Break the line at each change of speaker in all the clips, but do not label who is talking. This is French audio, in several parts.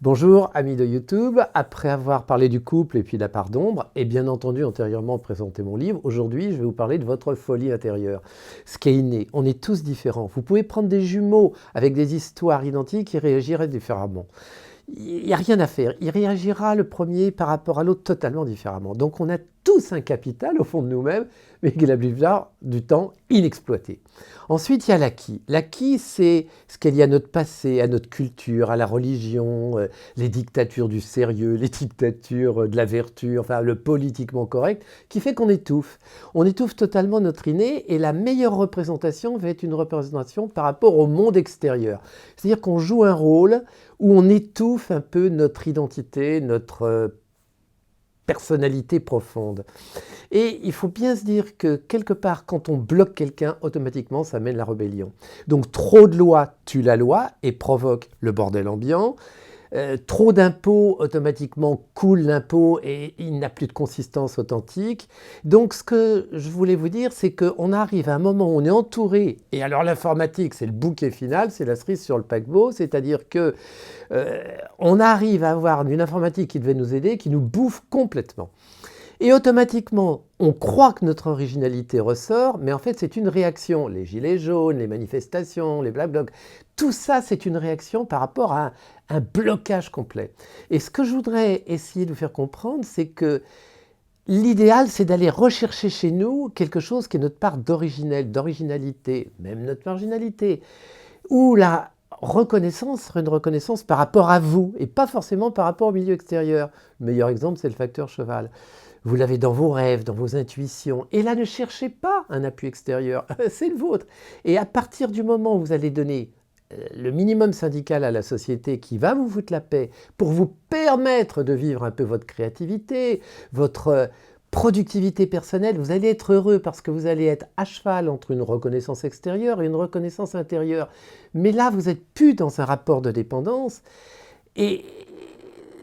Bonjour amis de YouTube, après avoir parlé du couple et puis de la part d'ombre, et bien entendu antérieurement présenté mon livre, aujourd'hui je vais vous parler de votre folie intérieure. Ce qui est inné, on est tous différents. Vous pouvez prendre des jumeaux avec des histoires identiques, ils réagiraient différemment. Il n'y a rien à faire, il réagira le premier par rapport à l'autre totalement différemment. Donc on a tous un capital au fond de nous-mêmes, mais qui est la plupart du temps inexploité. Ensuite, il y a l'acquis. L'acquis, c'est ce qu'il y a à notre passé, à notre culture, à la religion, les dictatures du sérieux, les dictatures de la vertu, enfin le politiquement correct, qui fait qu'on étouffe. On étouffe totalement notre inné et la meilleure représentation va être une représentation par rapport au monde extérieur. C'est-à-dire qu'on joue un rôle où on étouffe un peu notre identité, notre personnalité profonde. Et il faut bien se dire que quelque part, quand on bloque quelqu'un, automatiquement, ça mène la rébellion. Donc trop de lois tue la loi et provoque le bordel ambiant. Trop d'impôts, automatiquement coule l'impôt et il n'a plus de consistance authentique. Donc ce que je voulais vous dire, c'est qu'on arrive à un moment où on est entouré, et alors l'informatique, c'est le bouquet final, c'est la cerise sur le paquebot, c'est-à-dire que on arrive à avoir une informatique qui devait nous aider, qui nous bouffe complètement. Et automatiquement, on croit que notre originalité ressort, mais en fait, c'est une réaction. Les gilets jaunes, les manifestations, les Black Blocs, tout ça, c'est une réaction par rapport à un blocage complet. Et ce que je voudrais essayer de vous faire comprendre, c'est que l'idéal, c'est d'aller rechercher chez nous quelque chose qui est notre part d'originel, d'originalité, même notre marginalité, ou la reconnaissance serait une reconnaissance par rapport à vous, et pas forcément par rapport au milieu extérieur. Le meilleur exemple, c'est le facteur cheval. Vous l'avez dans vos rêves, dans vos intuitions. Et là, ne cherchez pas un appui extérieur, c'est le vôtre. Et à partir du moment où vous allez donner le minimum syndical à la société qui va vous foutre la paix pour vous permettre de vivre un peu votre créativité, votre productivité personnelle, vous allez être heureux parce que vous allez être à cheval entre une reconnaissance extérieure et une reconnaissance intérieure. Mais là, vous n'êtes plus dans un rapport de dépendance et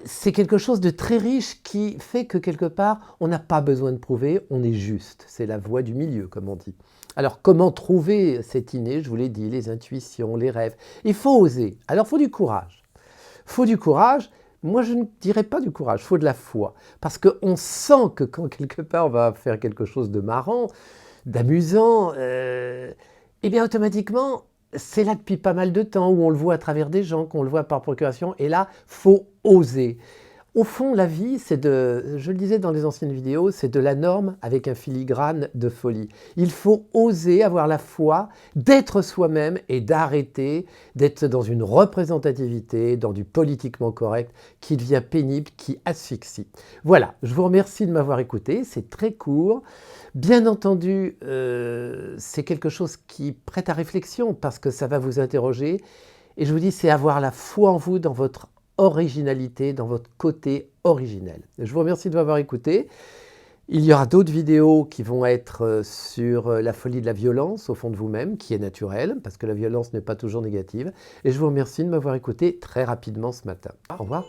c'est quelque chose de très riche qui fait que quelque part, on n'a pas besoin de prouver, on est juste. C'est la voie du milieu, comme on dit. Alors, comment trouver cet inné? Je vous l'ai dit, les intuitions, les rêves. Il faut oser. Alors, il faut du courage. Il faut du courage. Moi, je ne dirais pas du courage, il faut de la foi. Parce qu'on sent que quand quelque part, on va faire quelque chose de marrant, d'amusant, eh bien, automatiquement, c'est là depuis pas mal de temps, où on le voit à travers des gens, qu'on le voit par procuration, et là, il faut oser. Au fond, la vie, c'est de, je le disais dans les anciennes vidéos, c'est de la norme avec un filigrane de folie. Il faut oser avoir la foi d'être soi-même et d'arrêter d'être dans une représentativité, dans du politiquement correct qui devient pénible, qui asphyxie. Voilà, je vous remercie de m'avoir écouté, c'est très court. Bien entendu, c'est quelque chose qui prête à réflexion parce que ça va vous interroger. Et je vous dis, c'est avoir la foi en vous dans votre originalité, dans votre côté originel. Je vous remercie de m'avoir écouté. Il y aura d'autres vidéos qui vont être sur la folie de la violence au fond de vous-même, qui est naturelle, parce que la violence n'est pas toujours négative. Et je vous remercie de m'avoir écouté très rapidement ce matin. Au revoir.